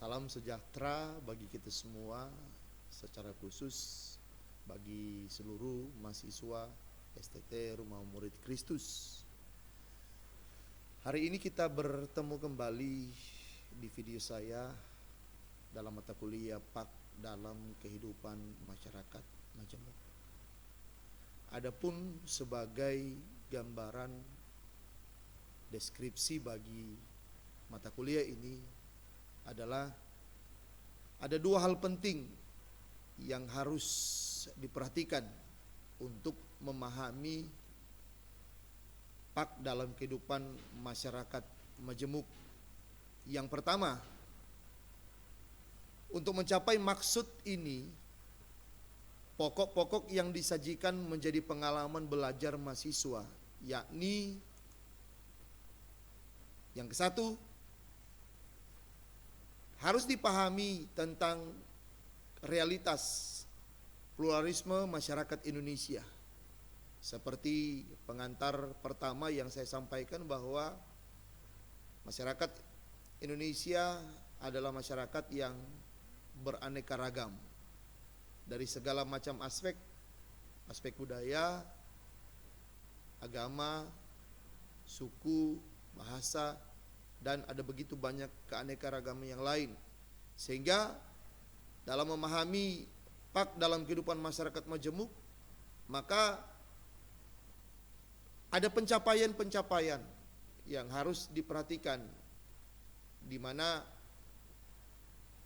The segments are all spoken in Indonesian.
Salam sejahtera bagi kita semua, secara khusus bagi seluruh mahasiswa STT Rumah Murid Kristus. Hari ini kita bertemu kembali di video saya dalam mata kuliah PAK dalam kehidupan masyarakat Majemuk. Adapun sebagai gambaran deskripsi bagi mata kuliah ini adalah ada dua hal penting yang harus diperhatikan untuk memahami PAK dalam kehidupan masyarakat Majemuk. Yang pertama, untuk mencapai maksud ini, pokok-pokok yang disajikan menjadi pengalaman belajar mahasiswa, yakni yang ke satu, harus dipahami tentang realitas pluralisme masyarakat Indonesia. Seperti pengantar pertama yang saya sampaikan bahwa masyarakat Indonesia adalah masyarakat yang beraneka ragam dari segala macam aspek budaya, agama, suku, bahasa, dan ada begitu banyak keanekaragaman yang lain. Sehingga dalam memahami PAK dalam kehidupan masyarakat Majemuk, maka ada pencapaian-pencapaian yang harus diperhatikan, di mana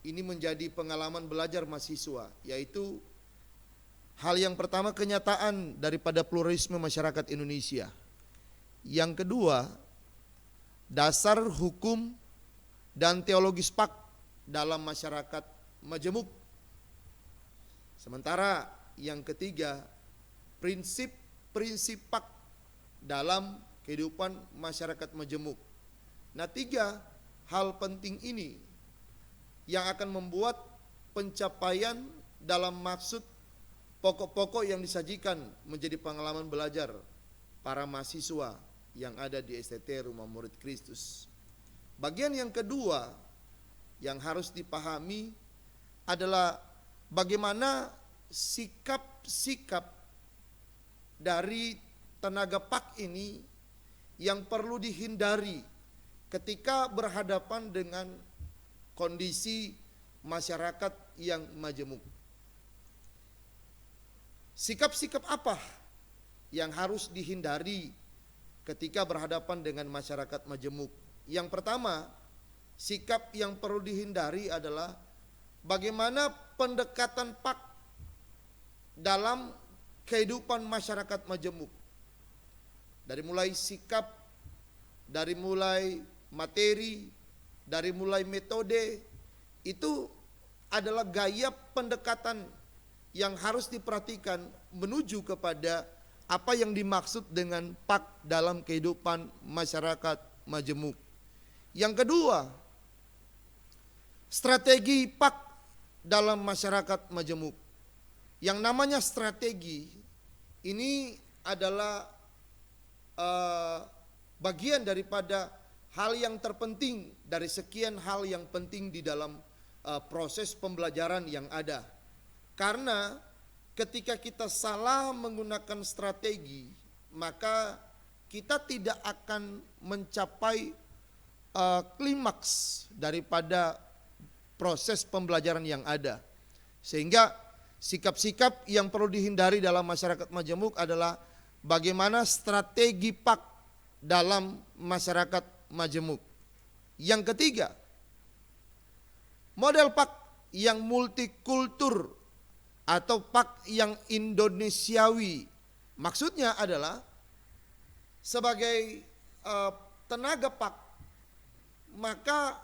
ini menjadi pengalaman belajar mahasiswa, yaitu hal yang pertama, kenyataan daripada pluralisme masyarakat Indonesia. Yang kedua, dasar hukum dan teologis PAK dalam masyarakat Majemuk. Sementara yang ketiga, prinsip-prinsip PAK dalam kehidupan masyarakat Majemuk. Nah, tiga hal penting ini yang akan membuat pencapaian dalam maksud pokok-pokok yang disajikan menjadi pengalaman belajar para mahasiswa yang ada di STT Rumah Murid Kristus. Bagian yang kedua yang harus dipahami adalah bagaimana sikap-sikap dari tenaga PAK ini yang perlu dihindari ketika berhadapan dengan kondisi masyarakat yang majemuk. Sikap-sikap apa yang harus dihindari ketika berhadapan dengan masyarakat majemuk? Yang pertama, sikap yang perlu dihindari adalah bagaimana pendekatan PAK dalam kehidupan masyarakat majemuk. Dari mulai sikap, dari mulai materi, dari mulai metode, itu adalah gaya pendekatan yang harus diperhatikan menuju kepada apa yang dimaksud dengan PAK dalam kehidupan masyarakat majemuk. Yang kedua, strategi PAK dalam masyarakat majemuk. Yang namanya strategi ini adalah bagian daripada hal yang terpenting dari sekian hal yang penting di dalam proses pembelajaran yang ada. Karena ketika kita salah menggunakan strategi, maka kita tidak akan mencapai klimaks daripada proses pembelajaran yang ada. Sehingga sikap-sikap yang perlu dihindari dalam masyarakat majemuk adalah bagaimana strategi PAK dalam masyarakat majemuk. Yang ketiga, model PAK yang multikultur atau PAK yang Indonesiawi. Maksudnya adalah sebagai tenaga PAK, maka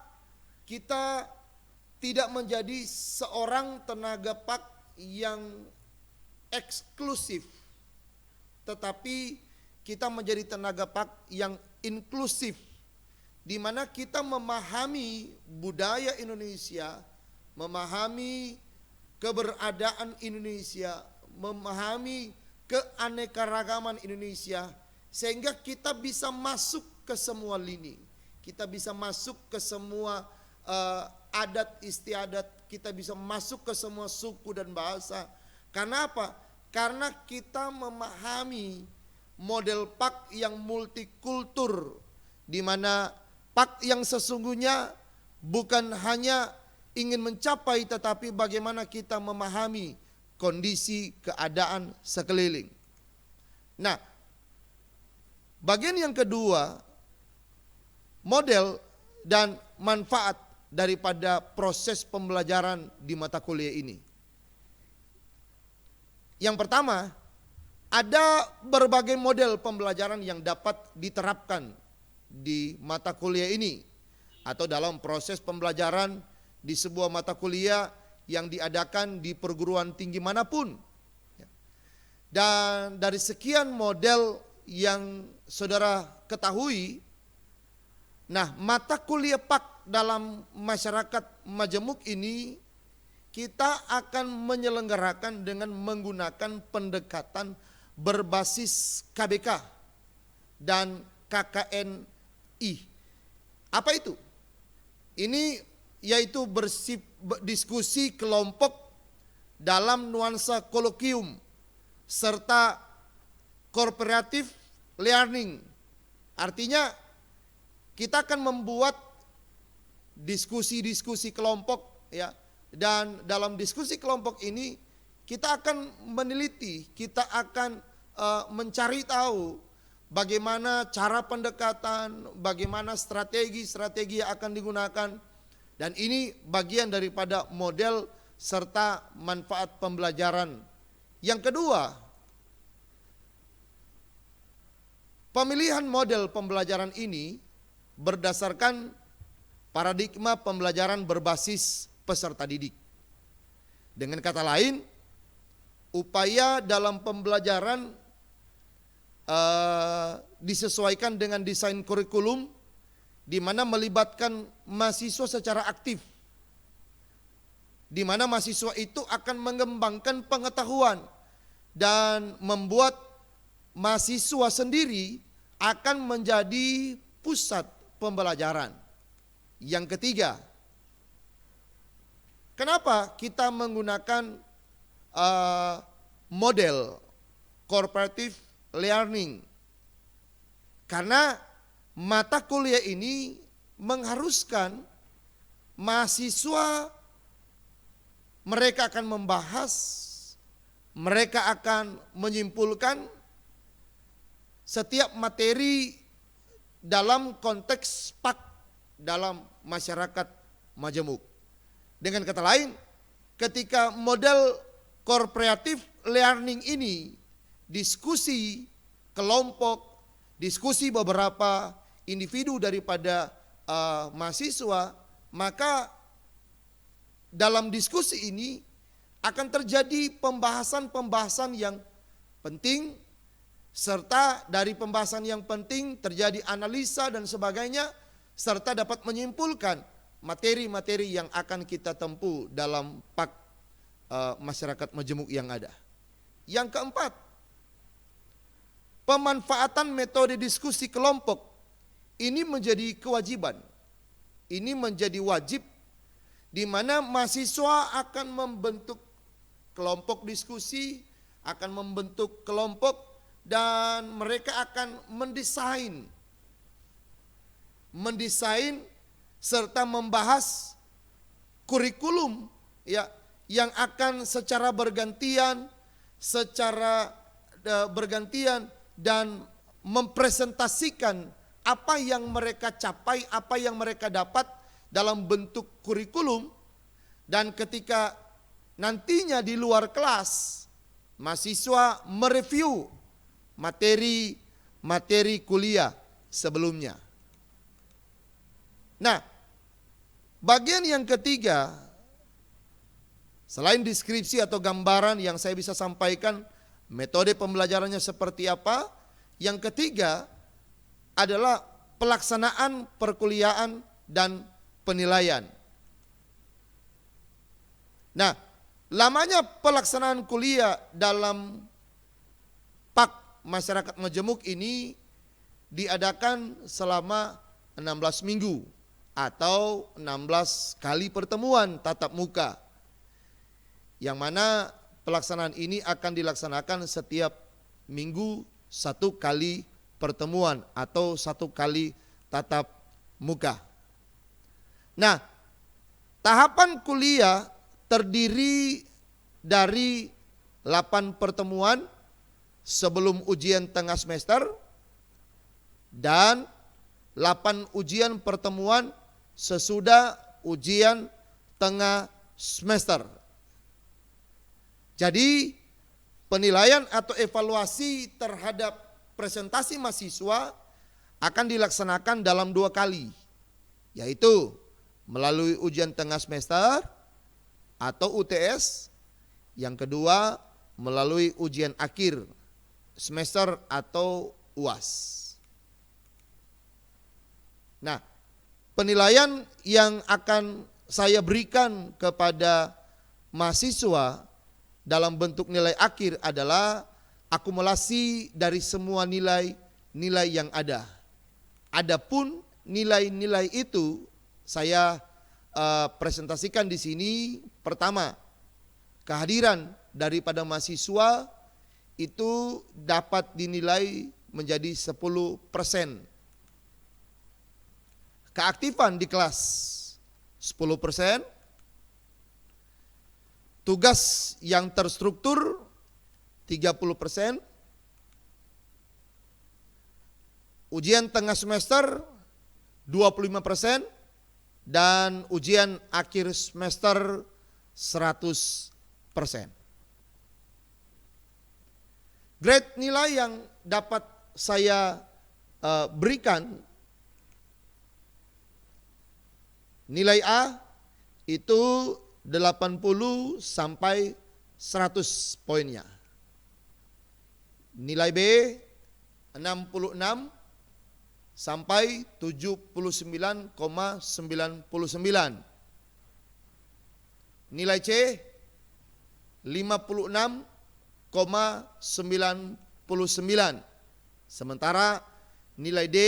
kita tidak menjadi seorang tenaga PAK yang eksklusif, tetapi kita menjadi tenaga PAK yang inklusif, di mana kita memahami budaya Indonesia, memahami keberadaan Indonesia, memahami keanekaragaman Indonesia, sehingga kita bisa masuk ke semua lini, kita bisa masuk ke semua adat istiadat, kita bisa masuk ke semua suku dan bahasa. Karena apa? Karena kita memahami model PAK yang multikultur, di mana PAK yang sesungguhnya bukan hanya ingin mencapai, tetapi bagaimana kita memahami kondisi keadaan sekeliling. Nah, bagian yang kedua, model dan manfaat daripada proses pembelajaran di mata kuliah ini. Yang pertama, ada berbagai model pembelajaran yang dapat diterapkan di mata kuliah ini atau dalam proses pembelajaran di sebuah mata kuliah yang diadakan di perguruan tinggi manapun. Dan dari sekian model yang saudara ketahui, nah, mata kuliah PAK dalam masyarakat majemuk ini kita akan menyelenggarakan dengan menggunakan pendekatan berbasis KBK dan KKNI. Apa itu? Ini yaitu diskusi kelompok dalam nuansa kolokium serta cooperative learning. Artinya kita akan membuat diskusi-diskusi kelompok, ya, dan dalam diskusi kelompok ini kita akan meneliti, kita akan mencari tahu bagaimana cara pendekatan, bagaimana strategi-strategi yang akan digunakan. Dan ini bagian daripada model serta manfaat pembelajaran. Yang kedua, pemilihan model pembelajaran ini berdasarkan paradigma pembelajaran berbasis peserta didik. Dengan kata lain, upaya dalam pembelajaran disesuaikan dengan desain kurikulum, di mana melibatkan mahasiswa secara aktif, di mana mahasiswa itu akan mengembangkan pengetahuan dan membuat mahasiswa sendiri akan menjadi pusat pembelajaran. Yang ketiga, kenapa kita menggunakan model cooperative learning? Karena mata kuliah ini mengharuskan mahasiswa, mereka akan membahas, mereka akan menyimpulkan setiap materi dalam konteks PAK dalam masyarakat majemuk. Dengan kata lain, ketika model cooperative learning ini diskusi kelompok, diskusi beberapa individu daripada mahasiswa, maka dalam diskusi ini akan terjadi pembahasan-pembahasan yang penting, serta dari pembahasan yang penting terjadi analisa dan sebagainya, serta dapat menyimpulkan materi-materi yang akan kita tempuh dalam PAK masyarakat majemuk yang ada. Yang keempat, pemanfaatan metode diskusi kelompok ini menjadi kewajiban. Ini menjadi wajib, di mana mahasiswa akan membentuk kelompok diskusi, akan membentuk kelompok, dan mereka akan mendesain serta membahas kurikulum, ya, yang akan secara bergantian dan mempresentasikan apa yang mereka capai, apa yang mereka dapat dalam bentuk kurikulum. Dan ketika nantinya di luar kelas, mahasiswa mereview materi kuliah sebelumnya. Nah, bagian yang ketiga, selain deskripsi atau gambaran yang saya bisa sampaikan metode pembelajarannya seperti apa, yang ketiga adalah pelaksanaan perkuliahan dan penilaian. Nah, lamanya pelaksanaan kuliah dalam PAK masyarakat majemuk ini diadakan selama 16 minggu atau 16 kali pertemuan tatap muka, yang mana pelaksanaan ini akan dilaksanakan setiap minggu 1 kali pertemuan atau 1 kali tatap muka. Nah, tahapan kuliah terdiri dari 8 pertemuan sebelum ujian tengah semester dan 8 ujian pertemuan sesudah ujian tengah semester. Jadi penilaian atau evaluasi terhadap presentasi mahasiswa akan dilaksanakan dalam 2 kali, yaitu melalui ujian tengah semester atau UTS, yang kedua melalui ujian akhir semester atau UAS. Nah, penilaian yang akan saya berikan kepada mahasiswa dalam bentuk nilai akhir adalah akumulasi dari semua nilai-nilai yang ada. Adapun nilai-nilai itu saya presentasikan di sini. Pertama, kehadiran daripada mahasiswa itu dapat dinilai menjadi 10%. Keaktifan di kelas 10%, tugas yang terstruktur 30%, ujian tengah semester 25%, dan ujian akhir semester 100%. Grade nilai yang dapat saya berikan, nilai A itu 80 sampai 100 poinnya. Nilai B 66 sampai 79,99. Nilai C 56,99. Sementara nilai D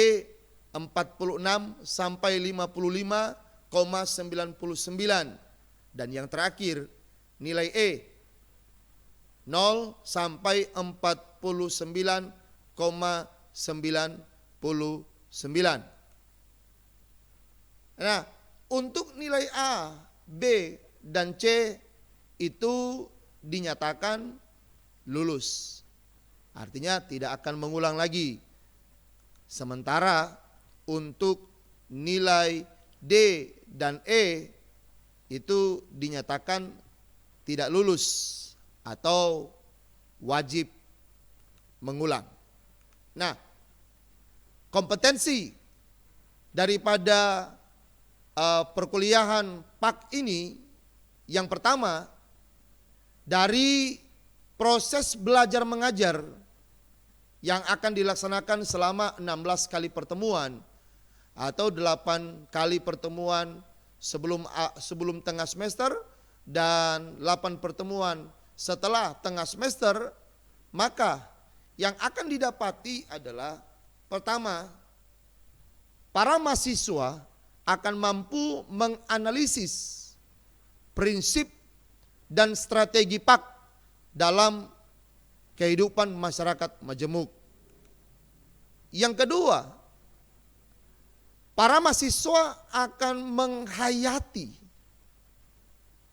46 sampai 55,99. Dan yang terakhir nilai E 0 sampai 49,99. Nah, untuk nilai A, B, dan C itu dinyatakan lulus. Artinya tidak akan mengulang lagi. Sementara untuk nilai D dan E itu dinyatakan tidak lulus atau wajib mengulang. Nah, kompetensi daripada perkuliahan PAK ini, yang pertama dari proses belajar mengajar yang akan dilaksanakan selama 16 kali pertemuan atau 8 kali pertemuan sebelum tengah semester dan 8 pertemuan setelah tengah semester, maka yang akan didapati adalah pertama, para mahasiswa akan mampu menganalisis prinsip dan strategi PAK dalam kehidupan masyarakat majemuk. Yang kedua, para mahasiswa akan menghayati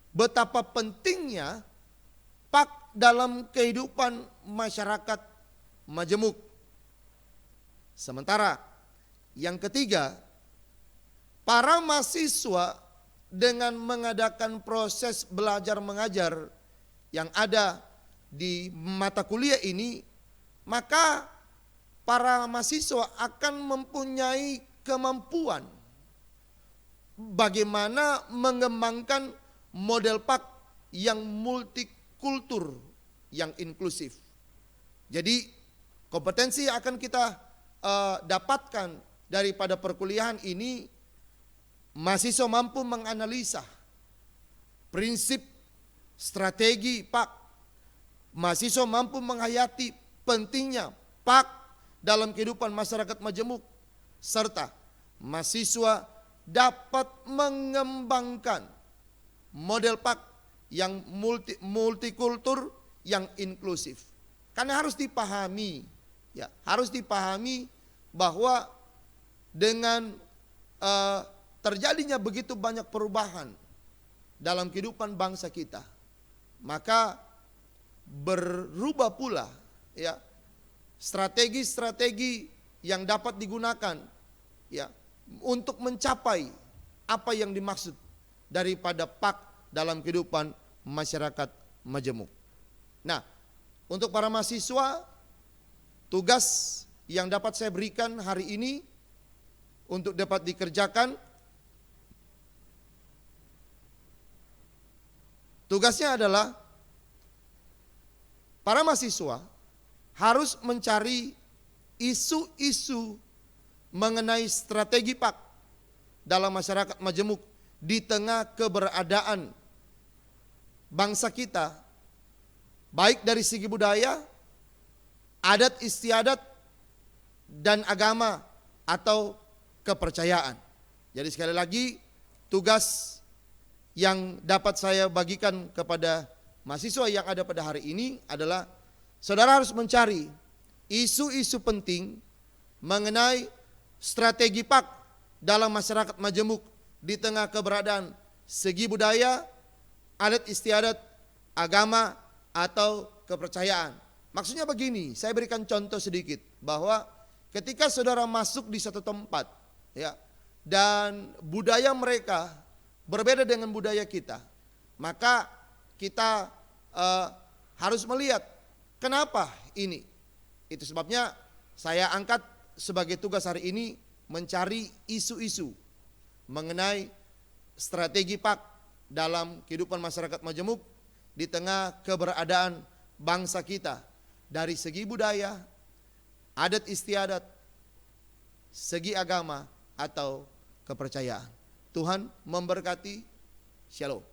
betapa pentingnya PAK dalam kehidupan masyarakat majemuk. Sementara yang ketiga, para mahasiswa dengan mengadakan proses belajar mengajar yang ada di mata kuliah ini, maka para mahasiswa akan mempunyai kemampuan bagaimana mengembangkan model PAK yang multikultur, yang inklusif. Jadi kompetensi yang akan kita dapatkan daripada perkuliahan ini, mahasiswa mampu menganalisa prinsip strategi PAK, mahasiswa mampu menghayati pentingnya PAK dalam kehidupan masyarakat majemuk, serta mahasiswa dapat mengembangkan model PAK yang multikultur, yang inklusif. Karena harus dipahami, ya, harus dipahami bahwa dengan terjadinya begitu banyak perubahan dalam kehidupan bangsa kita, maka berubah pula, ya, strategi-strategi yang dapat digunakan, ya, untuk mencapai apa yang dimaksud daripada PAK dalam kehidupan masyarakat majemuk. Nah, untuk para mahasiswa, tugas yang dapat saya berikan hari ini untuk dapat dikerjakan, tugasnya adalah para mahasiswa harus mencari isu-isu mengenai strategi PAK dalam masyarakat majemuk di tengah keberadaan bangsa kita, baik dari segi budaya, adat istiadat, dan agama atau kepercayaan. Jadi sekali lagi, tugas yang dapat saya bagikan kepada mahasiswa yang ada pada hari ini adalah saudara harus mencari isu-isu penting mengenai strategi PAK dalam masyarakat majemuk di tengah keberadaan segi budaya, adat istiadat, agama, atau kepercayaan. Maksudnya begini, saya berikan contoh sedikit bahwa ketika saudara masuk di satu tempat, ya, dan budaya mereka berbeda dengan budaya kita, maka kita harus melihat kenapa ini. Itu sebabnya saya angkat sebagai tugas hari ini mencari isu-isu mengenai strategi PAK dalam kehidupan masyarakat majemuk di tengah keberadaan bangsa kita dari segi budaya, adat istiadat, segi agama atau kepercayaan. Tuhan memberkati. Shalom.